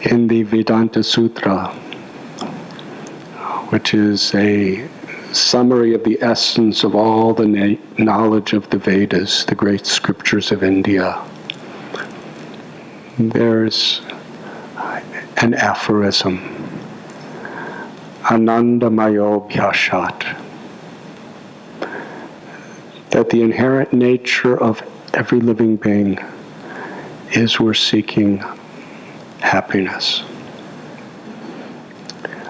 In the Vedanta Sutra, which is a summary of the essence of all the knowledge of the Vedas, the great scriptures of India, there's an aphorism, Anandamayo Bhyashat, that the inherent nature of every living being is we're seeking happiness.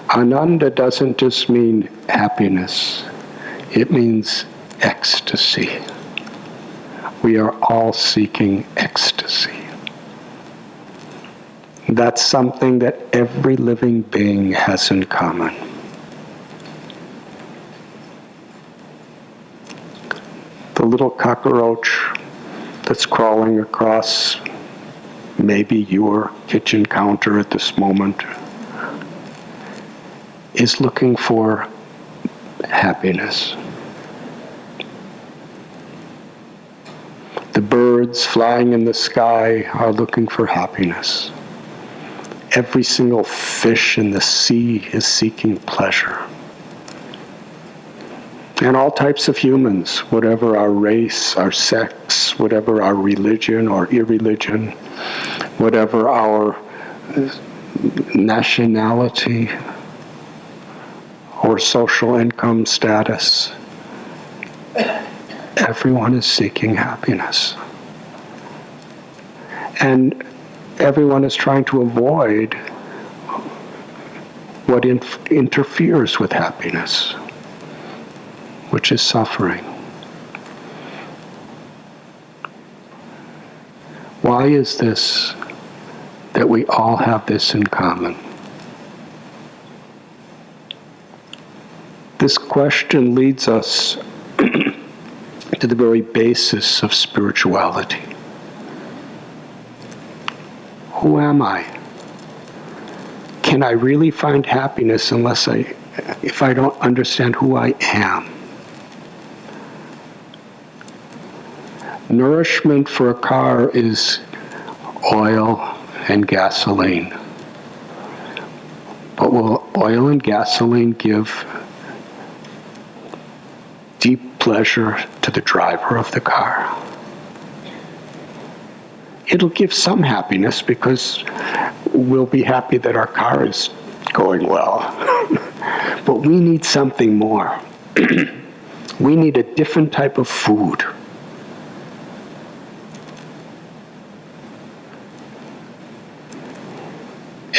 Ananda doesn't just mean happiness, it means ecstasy. We are all seeking ecstasy. That's something that every living being has in common. The little cockroach that's crawling across maybe your kitchen counter at this moment is looking for happiness. The birds flying in the sky are looking for happiness. Every single fish in the sea is seeking pleasure. And all types of humans, whatever our race, our sex, whatever our religion or irreligion, whatever our nationality or social income status, everyone is seeking happiness. And everyone is trying to avoid what interferes with happiness, which is suffering. Why is this that we all have this in common? This question leads us to the very basis of spirituality. Who am I? Can I really find happiness if I don't understand who I am? Nourishment for a car is oil and gasoline. But will oil and gasoline give deep pleasure to the driver of the car? It'll give some happiness because we'll be happy that our car is going well. But we need something more. We need a different type of food.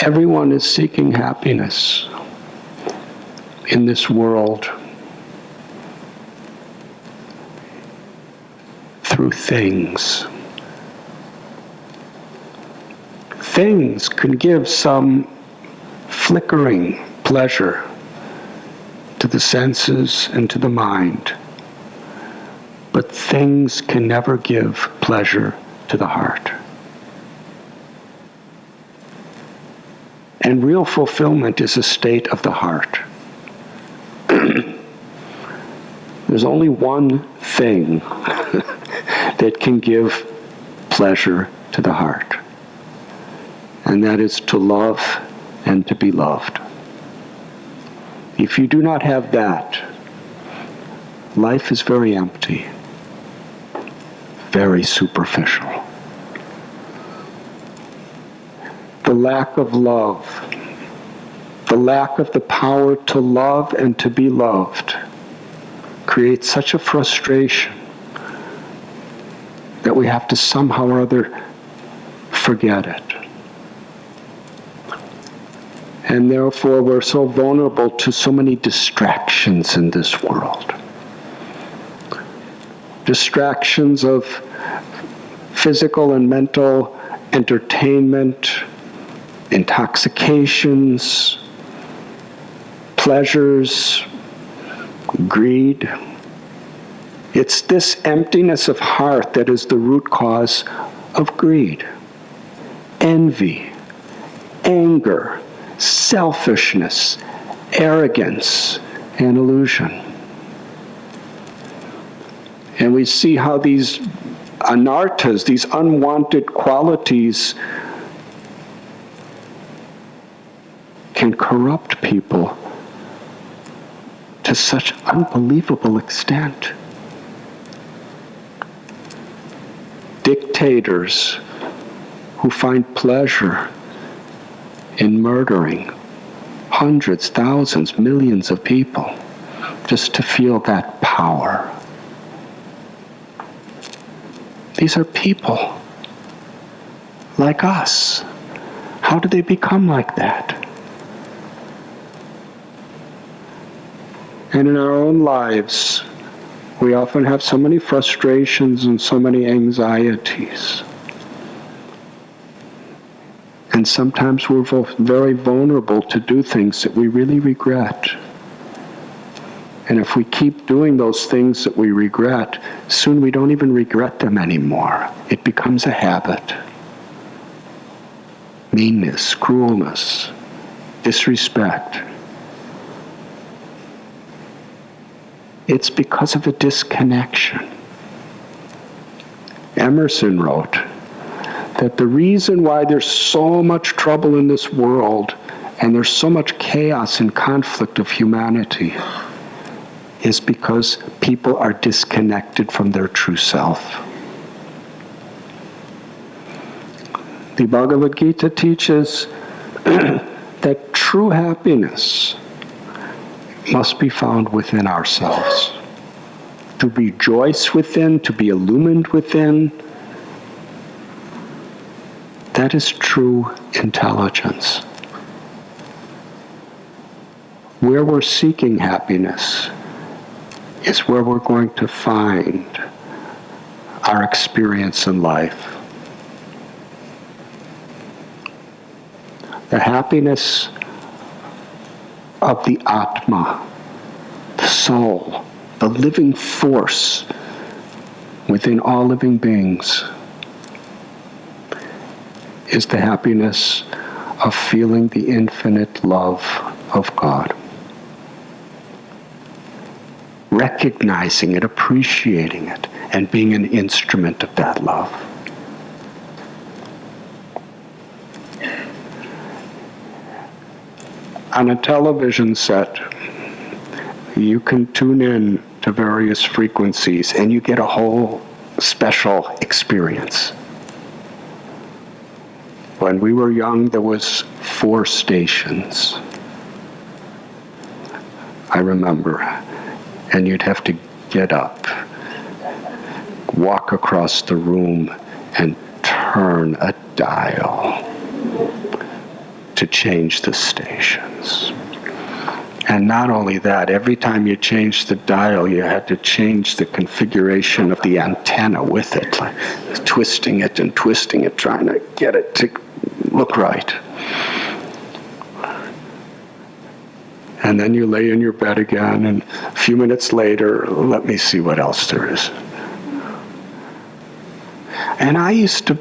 Everyone is seeking happiness in this world through things. Things can give some flickering pleasure to the senses and to the mind, but things can never give pleasure to the heart. And real fulfillment is a state of the heart. There's only one thing that can give pleasure to the heart, and that is to love and to be loved. If you do not have that, life is very empty, very superficial. The lack of love, the lack of the power to love and to be loved creates such a frustration that we have to somehow or other forget it. And therefore we're so vulnerable to so many distractions in this world. Distractions of physical and mental entertainment, intoxications, pleasures, greed. It's this emptiness of heart that is the root cause of greed, envy, anger, selfishness, arrogance, and illusion. And we see how these anarthas, these unwanted qualities, can corrupt people to such unbelievable extent. Dictators who find pleasure in murdering hundreds, thousands, millions of people just to feel that power. These are people like us. How do they become like that? And in our own lives, we often have so many frustrations and so many anxieties. And sometimes we're very vulnerable to do things that we really regret. And if we keep doing those things that we regret, soon we don't even regret them anymore. It becomes a habit. Meanness, cruelness, disrespect. It's because of a disconnection. Emerson wrote that the reason why there's so much trouble in this world and there's so much chaos and conflict of humanity is because people are disconnected from their true self. The Bhagavad Gita teaches that true happiness must be found within ourselves. To rejoice within, to be illumined within, that is true intelligence. Where we're seeking happiness is where we're going to find our experience in life. The happiness of the Atma, the soul, the living force within all living beings, is the happiness of feeling the infinite love of God. Recognizing it, appreciating it, and being an instrument of that love. On a television set, you can tune in to various frequencies and you get a whole special experience. When we were young, there was 4 stations. I remember. And you'd have to get up, walk across the room, and turn a dial to change the stations. And not only that, every time you changed the dial, you had to change the configuration of the antenna with it, like twisting it, trying to get it to look right. And then you lay in your bed again, and a few minutes later, let me see what else there is. And I used to,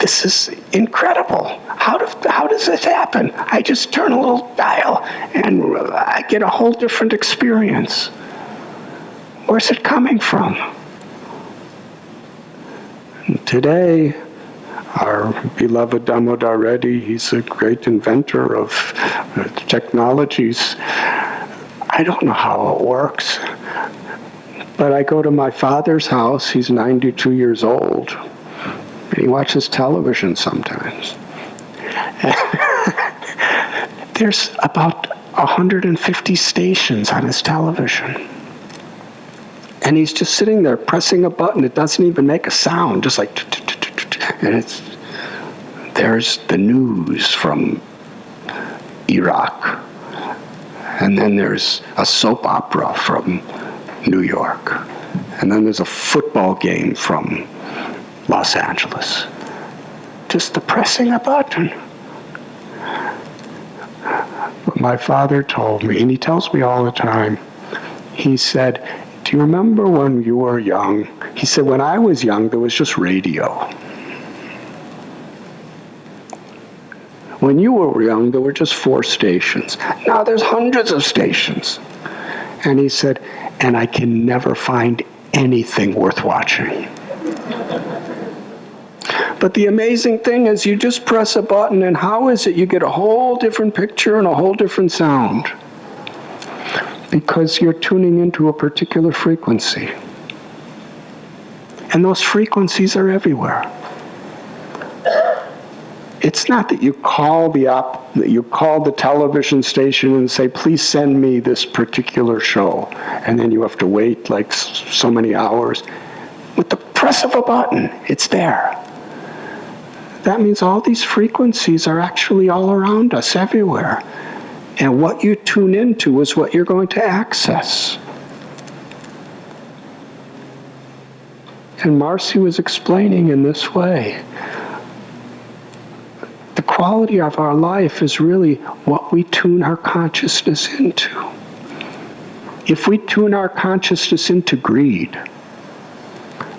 this is incredible. How does this happen? I just turn a little dial, and I get a whole different experience. Where's it coming from? And today, our beloved Damodar Reddy, he's a great inventor of technologies. I don't know how it works, but I go to my father's house. He's 92 years old, and he watches television sometimes. There's about 150 stations on his television. And he's just sitting there pressing a button. It doesn't even make a sound, just like... And there's the news from Iraq. And then there's a soap opera from New York. And then there's a football game from Los Angeles. Just the pressing a button. But my father told me, and he tells me all the time, he said, do you remember when you were young? He said, when I was young, there was just radio. When you were young, there were just 4 stations. Now there's hundreds of stations. And he said, and I can never find anything worth watching. But the amazing thing is you just press a button, and how is it you get a whole different picture and a whole different sound? Because you're tuning into a particular frequency. And those frequencies are everywhere. It's not that you call the television station and say, please send me this particular show, and then you have to wait like so many hours. With the press of a button, it's there. That means all these frequencies are actually all around us, everywhere. And what you tune into is what you're going to access. And Marcy was explaining in this way. The quality of our life is really what we tune our consciousness into. If we tune our consciousness into greed,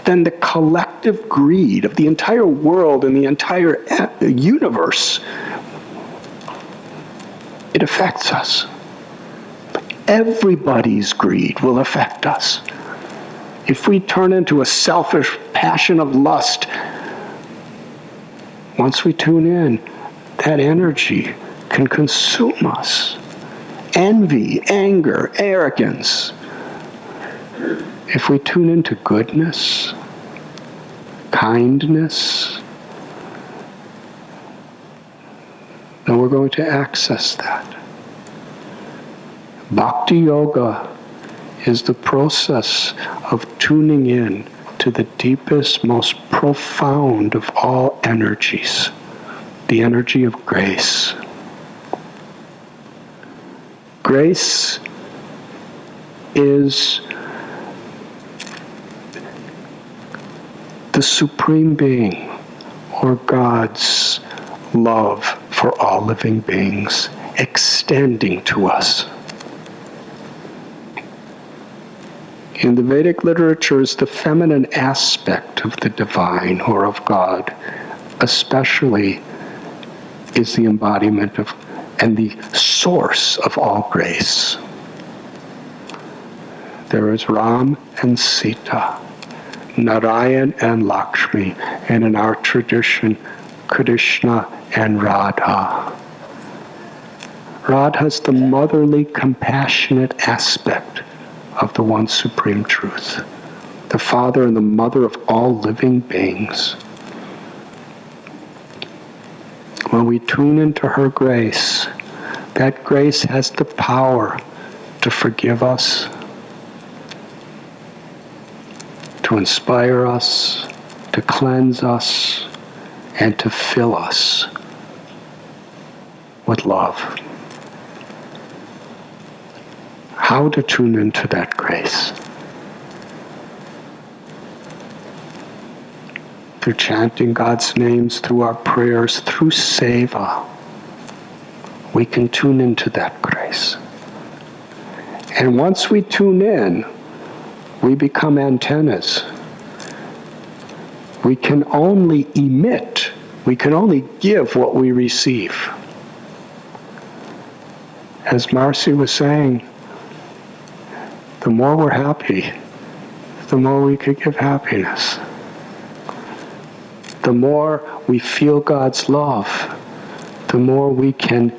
then the collective greed of the entire world and the entire universe, it affects us. Everybody's greed will affect us. If we turn into a selfish passion of lust, once we tune in, that energy can consume us. Envy, anger, arrogance. If we tune into goodness, kindness, then we're going to access that. Bhakti Yoga is the process of tuning in to the deepest, most profound of all energies, the energy of grace. Grace is the Supreme Being, or God's love for all living beings, extending to us. In the Vedic literatures, the feminine aspect of the divine or of God especially is the embodiment of and the source of all grace. There is Ram and Sita, Narayan and Lakshmi, and in our tradition, Krishna and Radha. Radha is the motherly, compassionate aspect of the one supreme truth, the father and the mother of all living beings. When we tune into her grace, that grace has the power to forgive us, to inspire us, to cleanse us, and to fill us with love. How to tune into that grace? Through chanting God's names, through our prayers, through seva, we can tune into that grace. And once we tune in, we become antennas. We can only emit, we can only give what we receive. As Marcy was saying, the more we're happy, the more we could give happiness. The more we feel God's love, the more we can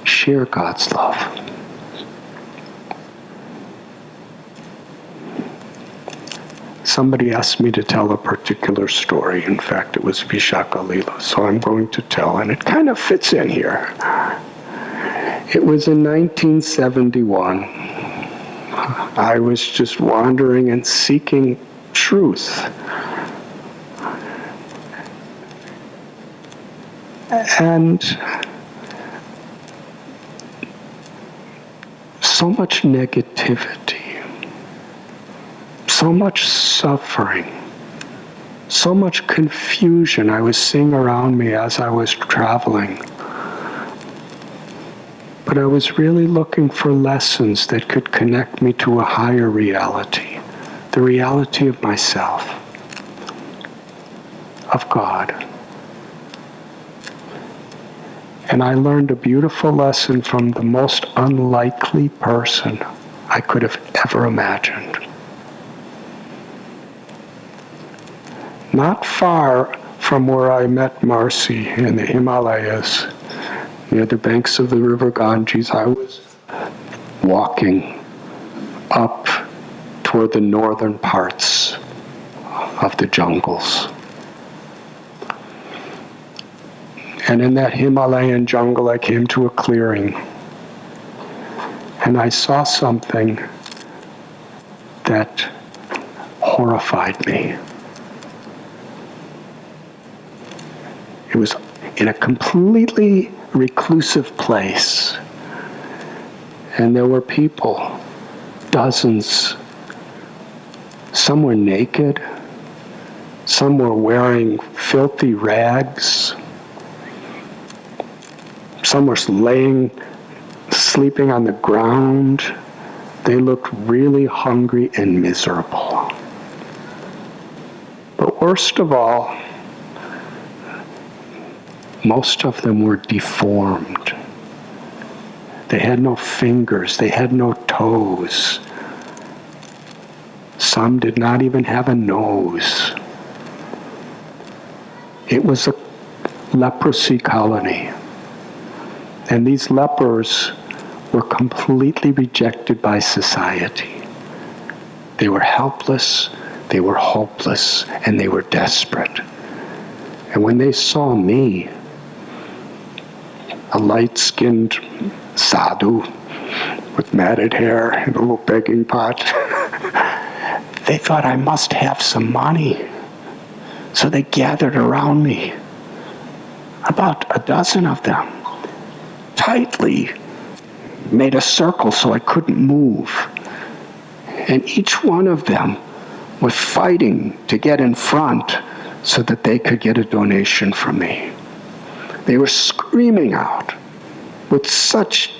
share God's love. Somebody asked me to tell a particular story. In fact, it was Vishaka Lila, so I'm going to tell, and it kind of fits in here. It was in 1971. I was just wandering and seeking truth. And so much negativity, so much suffering, so much confusion I was seeing around me as I was traveling. But I was really looking for lessons that could connect me to a higher reality, the reality of myself, of God. And I learned a beautiful lesson from the most unlikely person I could have ever imagined. Not far from where I met Marcy in the Himalayas, near the banks of the river Ganges, I was walking up toward the northern parts of the jungles. And in that Himalayan jungle, I came to a clearing. And I saw something that horrified me. It was in a completely reclusive place. And there were people, dozens. Some were naked. Some were wearing filthy rags. Some were sleeping on the ground. They looked really hungry and miserable. But worst of all, most of them were deformed. They had no fingers. They had no toes. Some did not even have a nose. It was a leprosy colony. And these lepers were completely rejected by society. They were helpless, they were hopeless, and they were desperate. And when they saw me, a light-skinned sadhu with matted hair and a little begging pot, they thought I must have some money. So they gathered around me, about a dozen of them, tightly made a circle so I couldn't move. And each one of them was fighting to get in front so that they could get a donation from me. They were screaming out with such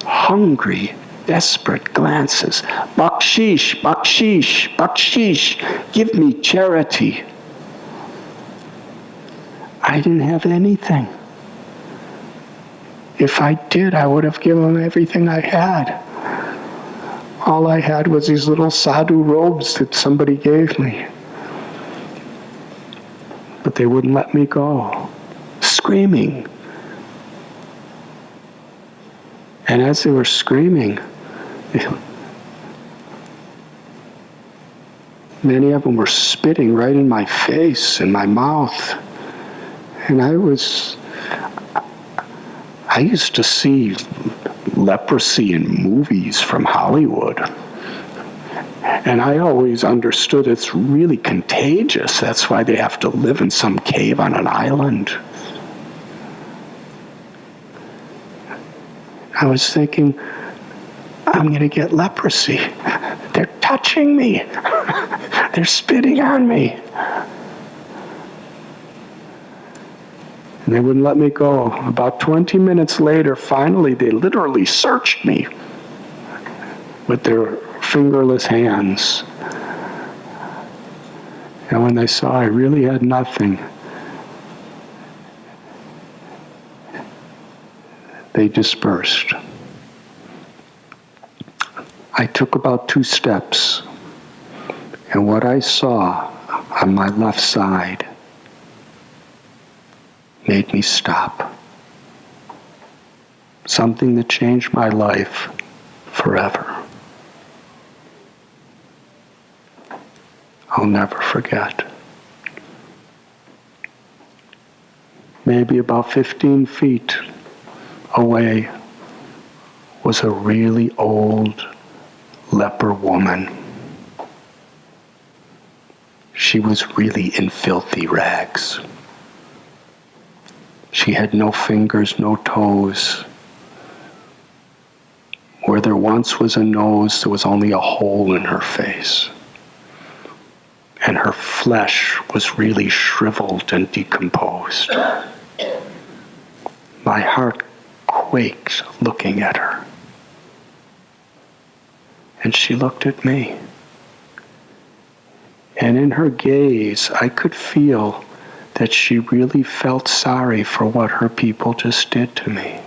hungry, desperate glances. Bakshish, bakshish, bakshish, give me charity. I didn't have anything. If I did, I would have given them everything I had. All I had was these little sadhu robes that somebody gave me. But they wouldn't let me go, screaming. And as they were screaming, many of them were spitting right in my face and my mouth. And I used to see leprosy in movies from Hollywood. And I always understood it's really contagious. That's why they have to live in some cave on an island. I was thinking, I'm going to get leprosy. They're touching me. They're spitting on me. And they wouldn't let me go. About 20 minutes later, finally, they literally searched me with their fingerless hands. And when they saw I really had nothing, they dispersed. I took about 2 steps, and what I saw on my left side made me stop. Something that changed my life forever. I'll never forget. Maybe about 15 feet away was a really old leper woman. She was really in filthy rags. She had no fingers, no toes. Where there once was a nose, there was only a hole in her face. And her flesh was really shriveled and decomposed. My heart quaked looking at her. And she looked at me. And in her gaze, I could feel that she really felt sorry for what her people just did to me.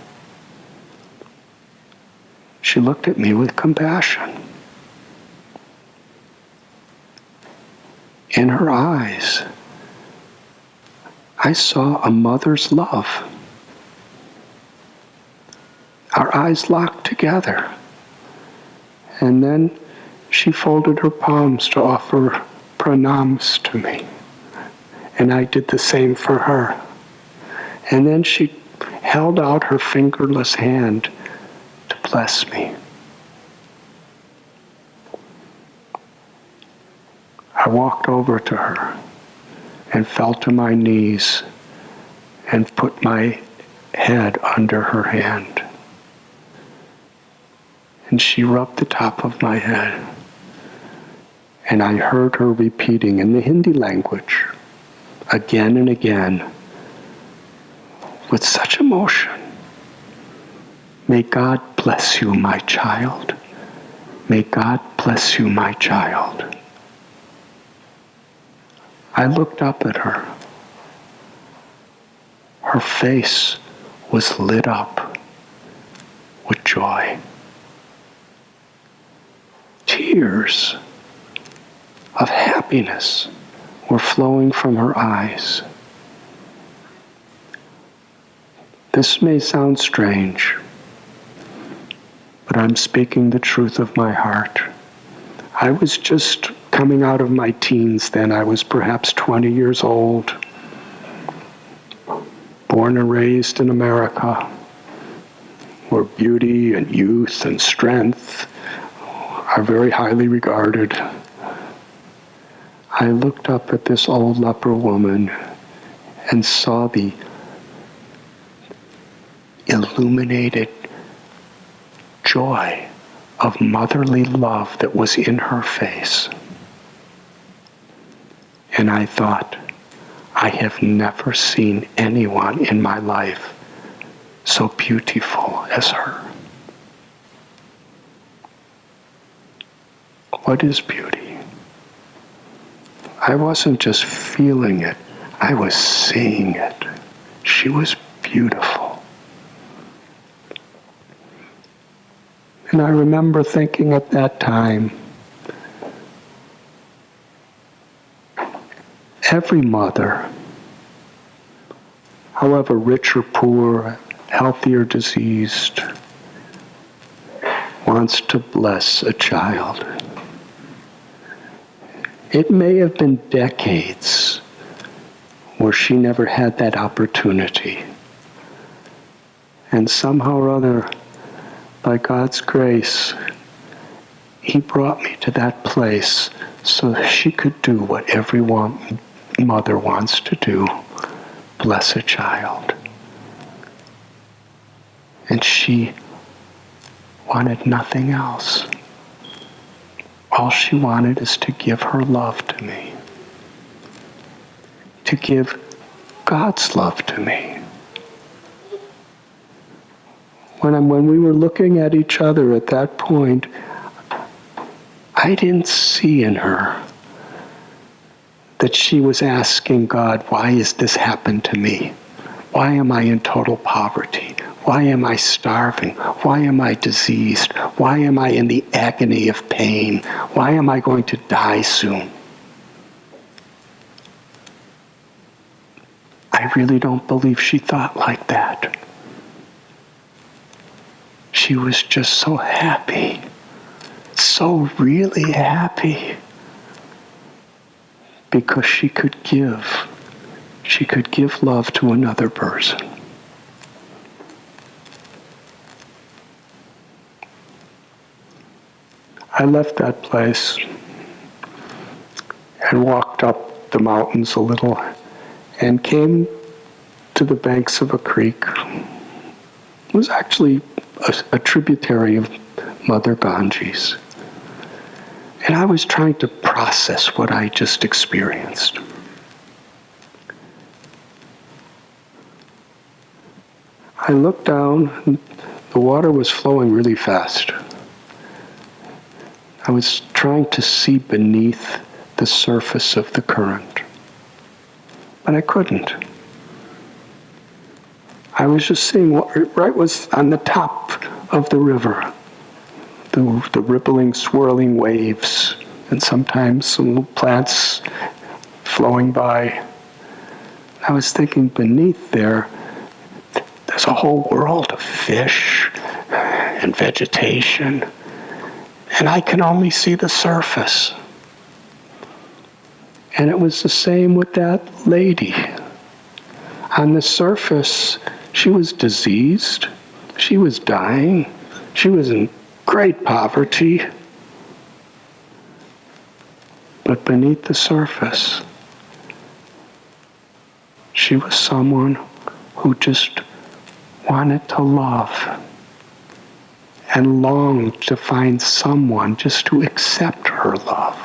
She looked at me with compassion. In her eyes, I saw a mother's love. Our eyes locked together. And then she folded her palms to offer pranams to me. And I did the same for her. And then she held out her fingerless hand to bless me. I walked over to her and fell to my knees and put my head under her hand. And she rubbed the top of my head. And I heard her repeating in the Hindi language, again and again, with such emotion, "May God bless you, my child. May God bless you, my child." I looked up at her. Her face was lit up with joy. Tears of happiness were flowing from her eyes. This may sound strange, but I'm speaking the truth of my heart. I was just coming out of my teens then. I was perhaps 20 years old, born and raised in America, where beauty and youth and strength are very highly regarded. I looked up at this old leper woman and saw the illuminated joy of motherly love that was in her face. And I thought, I have never seen anyone in my life so beautiful as her. What is beauty? I wasn't just feeling it, I was seeing it. She was beautiful. And I remember thinking at that time, every mother, however rich or poor, healthy or diseased, wants to bless a child. It may have been decades where she never had that opportunity. And somehow or other, by God's grace, He brought me to that place so that she could do what every mother wants to do, bless a child. And she wanted nothing else. All she wanted is to give her love to me, to give God's love to me. When we were looking at each other at that point, I didn't see in her that she was asking God, why has this happened to me? Why am I in total poverty? Why am I starving? Why am I diseased? Why am I in the agony of pain? Why am I going to die soon? I really don't believe she thought like that. She was just so happy, so really happy, because she could give love to another person. I left that place and walked up the mountains a little and came to the banks of a creek. It was actually a tributary of Mother Ganges. And I was trying to process what I just experienced. I looked down, and the water was flowing really fast. I was trying to see beneath the surface of the current, but I couldn't. I was just seeing what right was on the top of the river, the rippling, swirling waves, and sometimes some little plants flowing by. I was thinking beneath there's a whole world of fish and vegetation, and I can only see the surface. And it was the same with that lady. On the surface, she was diseased, she was dying, she was in great poverty. But beneath the surface, she was someone who just wanted to love and longed to find someone just to accept her love.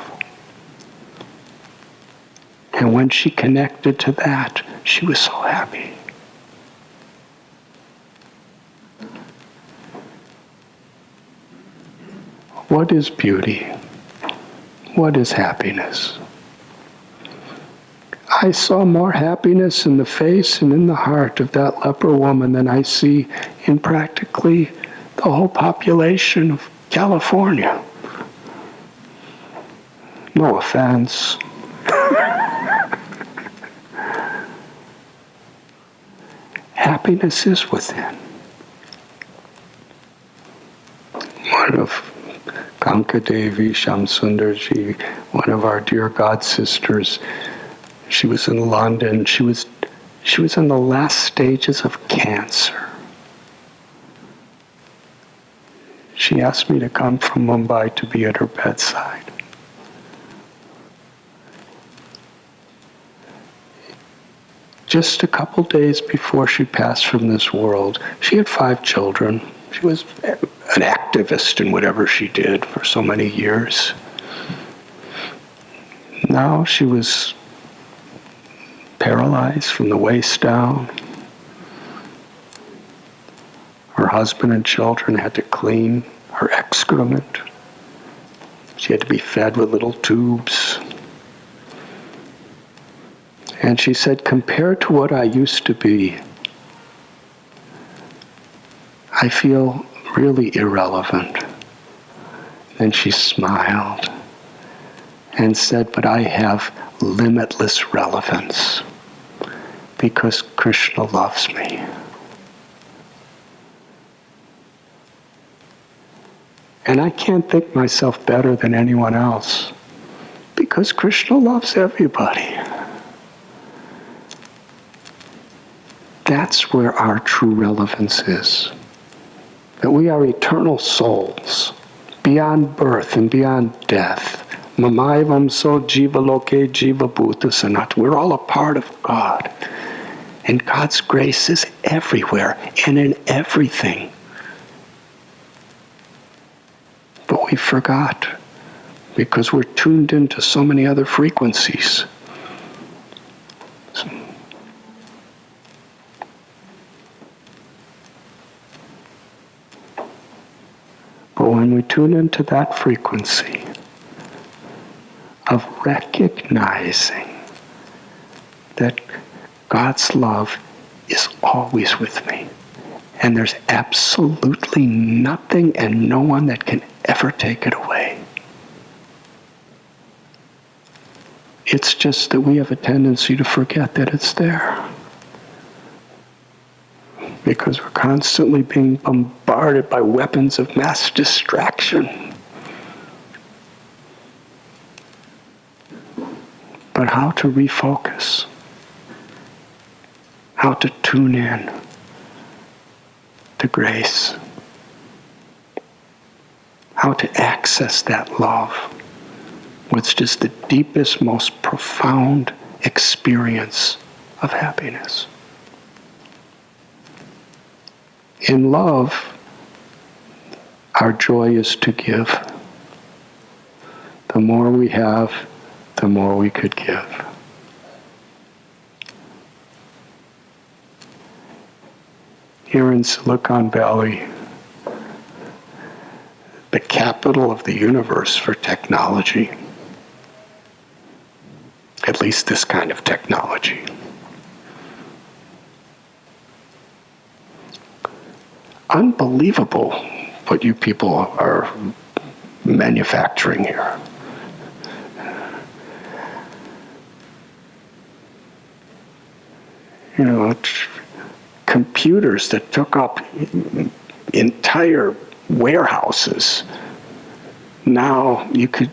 And when she connected to that, she was so happy. What is beauty? What is happiness? I saw more happiness in the face and in the heart of that leper woman than I see in practically the whole population of California. No offense. Happiness is within. One of Kanka Devi Shamsundarji, one of our dear God sisters, she was in London. She was in the last stages of cancer. She asked me to come from Mumbai to be at her bedside. Just a couple days before she passed from this world, she had 5 children. She was an activist in whatever she did for so many years. Now she was paralyzed from the waist down. Her husband and children had to clean her excrement. She had to be fed with little tubes. And she said, compared to what I used to be, I feel really irrelevant. Then she smiled and said, but I have limitless relevance because Krishna loves me. And I can't think myself better than anyone else because Krishna loves everybody. That's where our true relevance is. That we are eternal souls, beyond birth and beyond death. Mamaivam so jiva loke jiva bhuta sanat. We're all a part of God. And God's grace is everywhere and in everything. But we forgot because we're tuned into so many other frequencies. But when we tune into that frequency of recognizing that God's love is always with me, and there's absolutely nothing and no one that can ever take it away. It's just that we have a tendency to forget that it's there. Because we're constantly being bombarded by weapons of mass distraction. But how to refocus, how to tune in to grace, how to access that love, which is the deepest, most profound experience of happiness. In love, our joy is to give. The more we have, the more we could give. Here in Silicon Valley, the capital of the universe for technology, at least this kind of technology, unbelievable what you people are manufacturing here. computers that took up entire warehouses. Now you could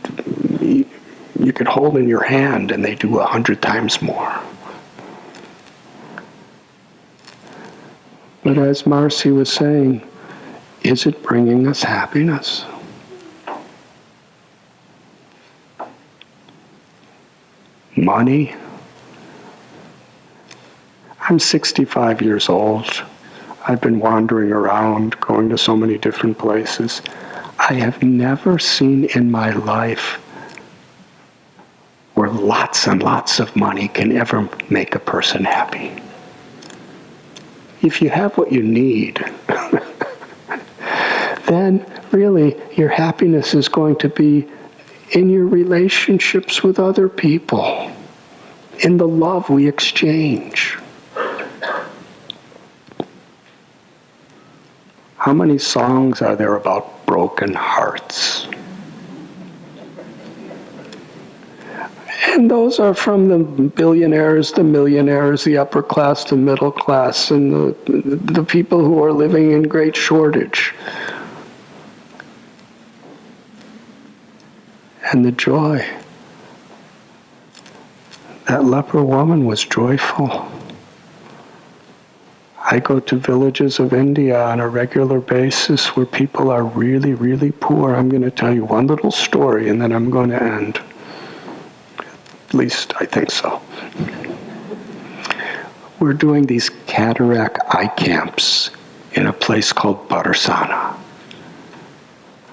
hold in your hand and they do 100 times more. But as Marcy was saying, is it bringing us happiness? Money? I'm 65 years old. I've been wandering around, going to so many different places. I have never seen in my life where lots and lots of money can ever make a person happy. If you have what you need, then really your happiness is going to be in your relationships with other people, in the love we exchange. How many songs are there about broken hearts? And those are from the billionaires, the millionaires, the upper class, the middle class, and the people who are living in great shortage. And the joy. That leper woman was joyful. I go to villages of India on a regular basis where people are really, really poor. I'm going to tell you one little story and then I'm going to end. At least I think so. We're doing these cataract eye camps in a place called Bharsana.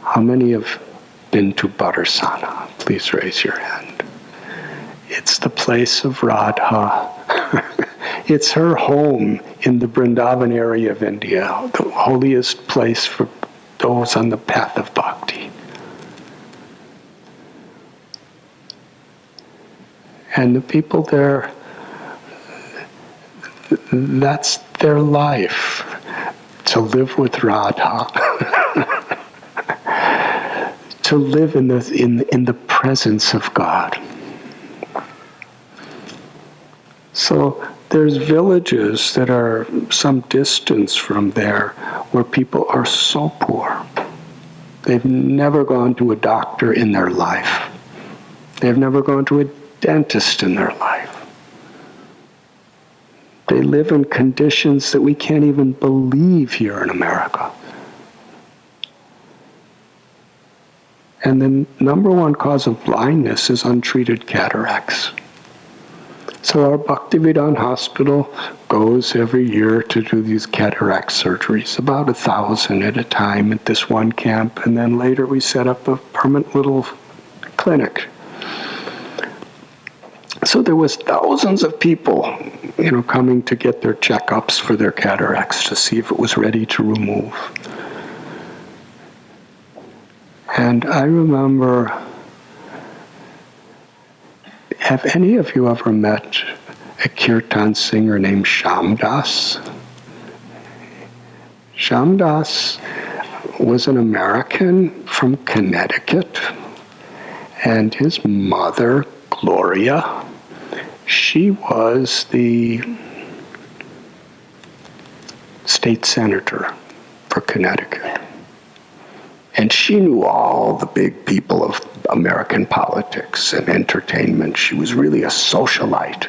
How many have been to Bharsana? Please raise your hand. It's the place of Radha. It's her home in the Vrindavan area of India, the holiest place for those on the path of bhakti. And the people there, that's their life, to live with Radha, to live in the presence of God. So there's villages that are some distance from there where people are so poor. They've never gone to a doctor in their life. They've never gone to a dentist in their life. They live in conditions that we can't even believe here in America. And the number one cause of blindness is untreated cataracts. So our Bhaktivedanta hospital goes every year to do these cataract surgeries, about 1,000 at a time at this one camp, and then later we set up a permanent little clinic. So there was thousands of people, coming to get their checkups for their cataracts to see if it was ready to remove. And I remember, have any of you ever met a kirtan singer named Shamdas? Shamdas was an American from Connecticut, and his mother, Gloria, she was the state senator for Connecticut. And she knew all the big people of American politics and entertainment. She was really a socialite,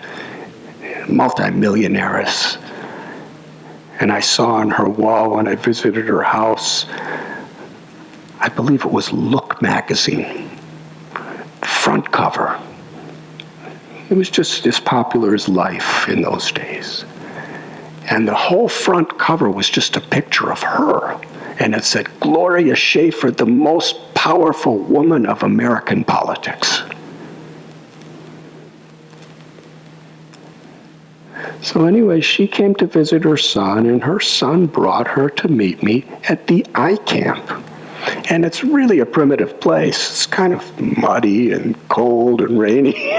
multimillionaires. And I saw on her wall when I visited her house, I believe it was Look magazine, front cover. It was just as popular as Life in those days. And the whole front cover was just a picture of her. And it said, Gloria Schaefer, the most powerful woman of American politics. So anyway, she came to visit her son, and her son brought her to meet me at the eye camp. And it's really a primitive place. It's kind of muddy and cold and rainy.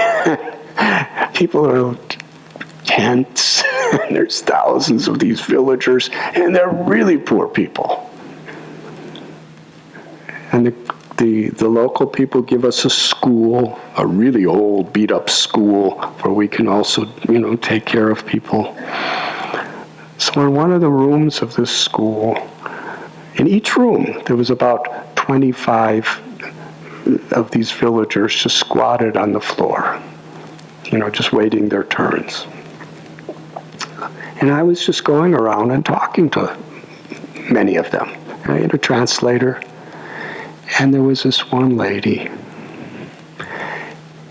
People are tents, and there's thousands of these villagers, and they're really poor people. And the local people give us a school, a really old, beat-up school, where we can also, take care of people. So in one of the rooms of this school, in each room, there was about 25 of these villagers just squatted on the floor, just waiting their turns. And I was just going around and talking to many of them. I had a translator. And there was this one lady.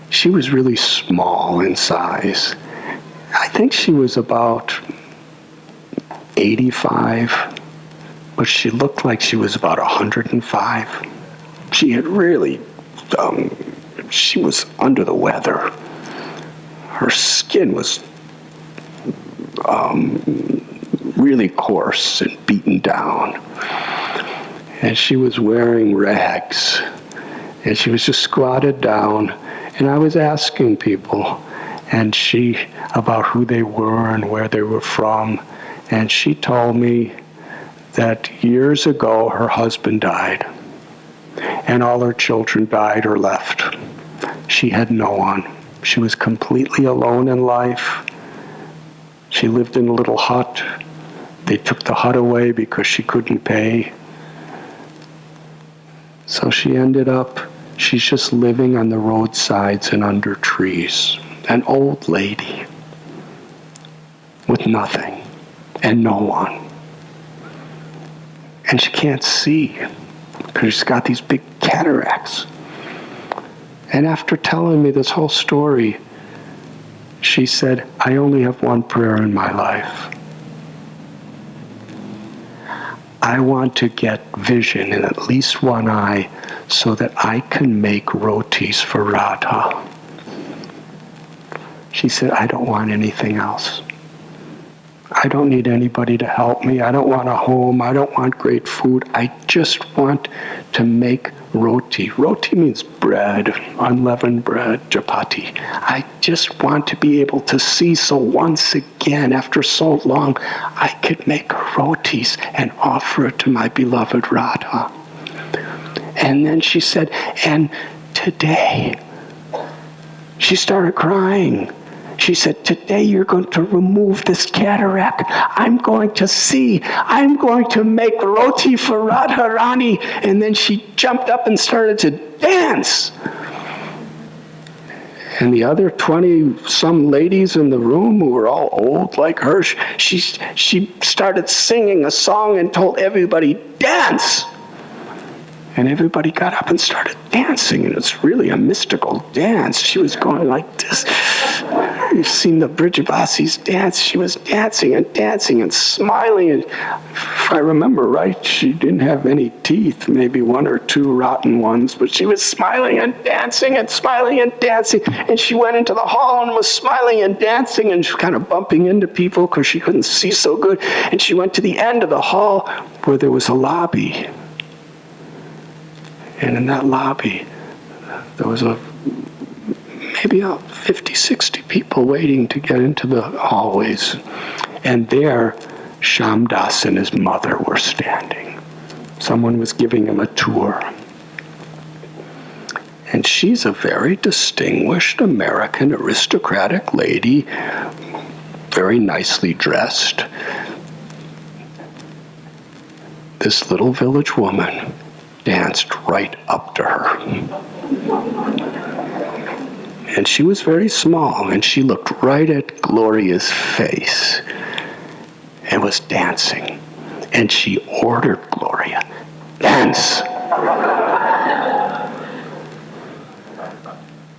She was really small in size. I think she was about 85, but she looked like she was about 105. She had really, she was under the weather. Her skin was really coarse and beaten down. And she was wearing rags. And she was just squatted down. And I was asking people about who they were and where they were from. And she told me that years ago her husband died. And all her children died or left. She had no one. She was completely alone in life. She lived in a little hut. They took the hut away because she couldn't pay. So she ended up, she's just living on the roadsides and under trees. An old lady with nothing and no one. And she can't see because she's got these big cataracts. And after telling me this whole story, she said, I only have one prayer in my life. I want to get vision in at least one eye so that I can make rotis for Radha. She said, I don't want anything else. I don't need anybody to help me. I don't want a home. I don't want great food. I just want to make roti. Roti means bread, unleavened bread, chapati. I just want to be able to see so once again, after so long, I could make rotis and offer it to my beloved Radha. And then she said, and today, she started crying. She said, today you're going to remove this cataract. I'm going to see. I'm going to make roti for Radharani. And then she jumped up and started to dance. And the other 20-some ladies in the room who were all old like her, she started singing a song and told everybody, dance. And everybody got up and started dancing, and it's really a mystical dance. She was going like this. You've seen the Brijavasis dance. She was dancing and smiling. And if I remember right, she didn't have any teeth, maybe one or two rotten ones, but she was smiling and dancing and smiling and dancing. And she went into the hall and was smiling and dancing and kind of bumping into people because she couldn't see so good. And she went to the end of the hall where there was a lobby. And in that lobby, there was maybe 50, 60 people waiting to get into the hallways. And there, Shyamdas and his mother were standing. Someone was giving him a tour. And she's a very distinguished American aristocratic lady, very nicely dressed. This little village woman danced right up to her. And she was very small, and she looked right at Gloria's face and was dancing. And she ordered Gloria, dance!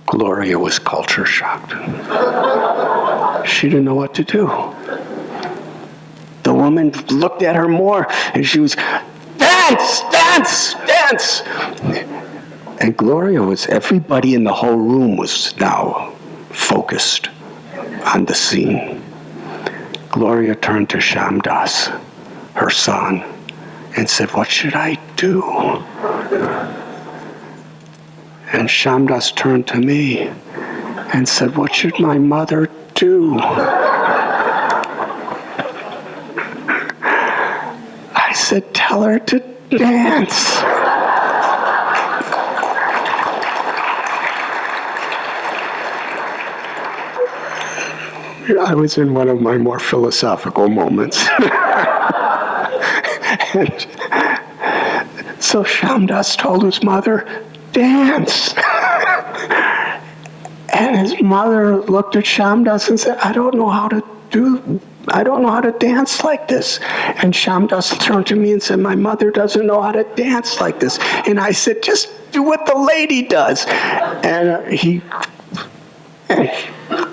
Gloria was culture shocked. She didn't know what to do. The woman looked at her more, and she was, dance, dance, dance. And everybody in the whole room was now focused on the scene. Gloria turned to Shyamdas, her son, and said, what should I do? And Shyamdas turned to me and said, what should my mother do? I said, tell her to dance. I was in one of my more philosophical moments. And so Shamdas told his mother, dance. And his mother looked at Shamdas and said, I don't know how to dance like this. And Shamdas turned to me and said, my mother doesn't know how to dance like this. And I said, just do what the lady does. And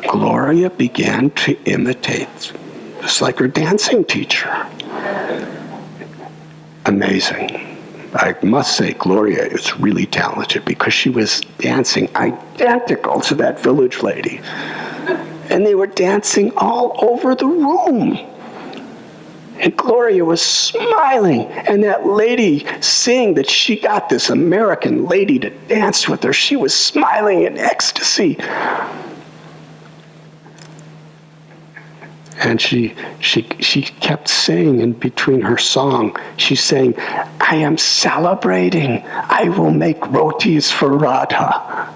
Gloria began to imitate, just like her dancing teacher. Amazing. I must say, Gloria is really talented because she was dancing identical to that village lady. And they were dancing all over the room. And Gloria was smiling. And that lady, seeing that she got this American lady to dance with her, she was smiling in ecstasy. And she kept saying in between her song, she's saying, I am celebrating. I will make rotis for Radha.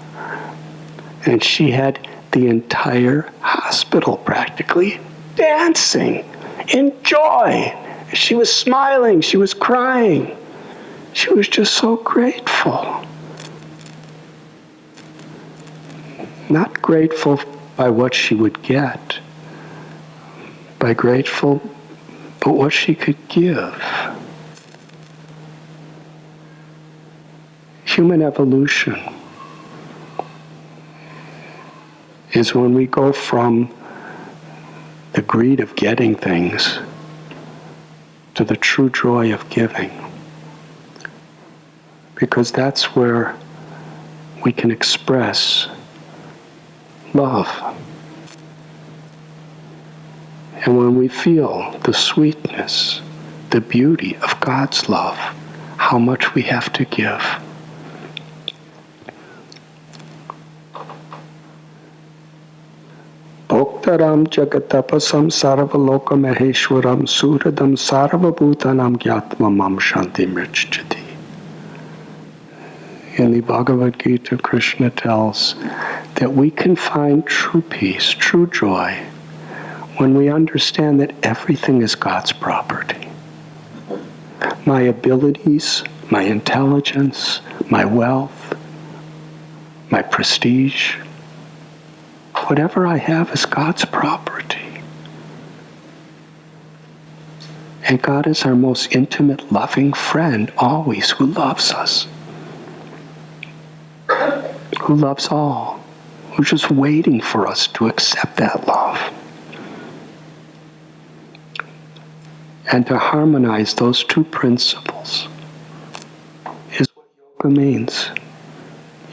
And she had the entire hospital practically dancing in joy. She was smiling. She was crying. She was just so grateful. Not grateful by what she would get, but what she could give. Human evolution is when we go from the greed of getting things to the true joy of giving. Because that's where we can express love. And when we feel the sweetness, the beauty of God's love, how much we have to give. Bhoktaram jagatapasam sarvaloka maheshwaram suradam sarvabhutanam gyatmamam shanti mrichchati. In the Bhagavad Gita, Krishna tells that we can find true peace, true joy, when we understand that everything is God's property. My abilities, my intelligence, my wealth, my prestige, whatever I have is God's property. And God is our most intimate, loving friend always, who loves us, who loves all, who's just waiting for us to accept that love. And to harmonize those two principles is what yoga means.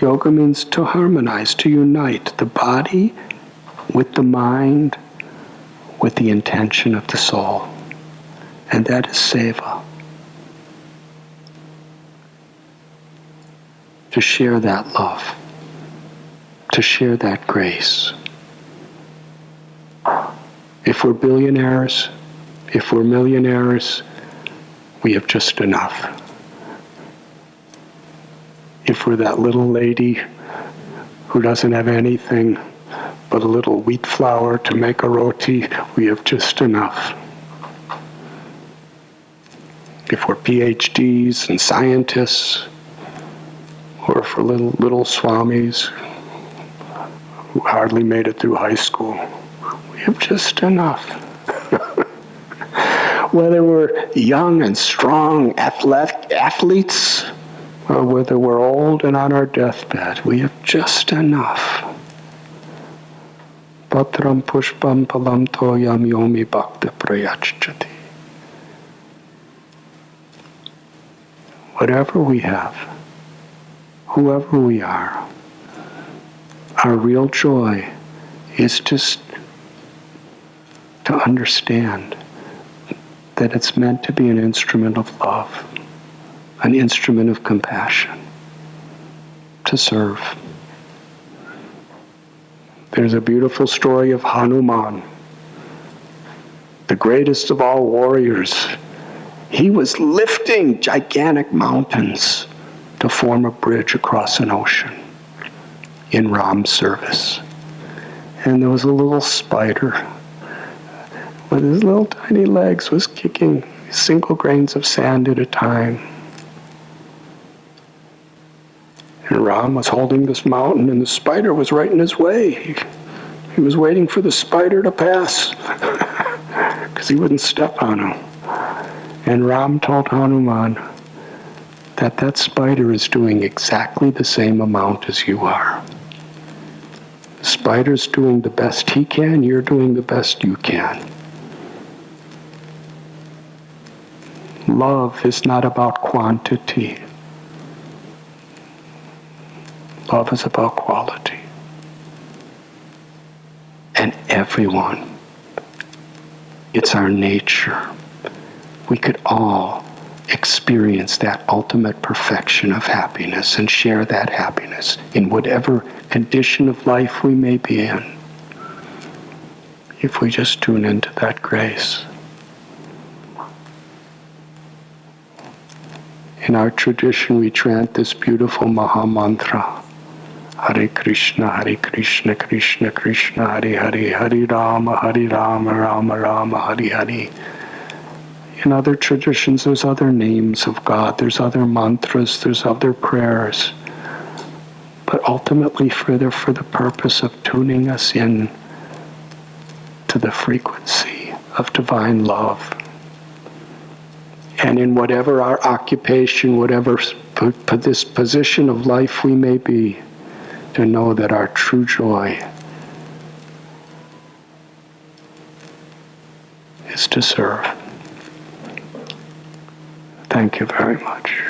Yoga means to harmonize, to unite the body with the mind, with the intention of the soul. And that is seva. To share that love, to share that grace. If we're billionaires, if we're millionaires, we have just enough. If we're that little lady who doesn't have anything but a little wheat flour to make a roti, we have just enough. If we're PhDs and scientists, or for little swamis who hardly made it through high school, we have just enough. Whether we're young and strong athletes, or whether we're old and on our deathbed, we have just enough. Patram pushpam palam toyam yomi bhakti prayachchati. Whatever we have, whoever we are, our real joy is just to understand that it's meant to be an instrument of love, an instrument of compassion, to serve. There's a beautiful story of Hanuman, the greatest of all warriors. He was lifting gigantic mountains to form a bridge across an ocean in Ram's service. And there was a little spider with his little tiny legs, was kicking single grains of sand at a time. And Ram was holding this mountain, and the spider was right in his way. He was waiting for the spider to pass because he wouldn't step on him. And Ram told Hanuman that that spider is doing exactly the same amount as you are. The spider's doing the best he can, you're doing the best you can. Love is not about quantity. Love is about quality. And everyone, it's our nature. We could all experience that ultimate perfection of happiness and share that happiness in whatever condition of life we may be in, if we just tune into that grace. In our tradition, we chant this beautiful Maha Mantra, Hare Krishna, Krishna Krishna, Hare Hare, Hare Rama, Rama Rama, Hare Hare. In other traditions, there's other names of God, there's other mantras, there's other prayers. But ultimately for the purpose of tuning us in to the frequency of divine love. And in whatever our occupation, whatever this position of life we may be, to know that our true joy is to serve. Thank you very much.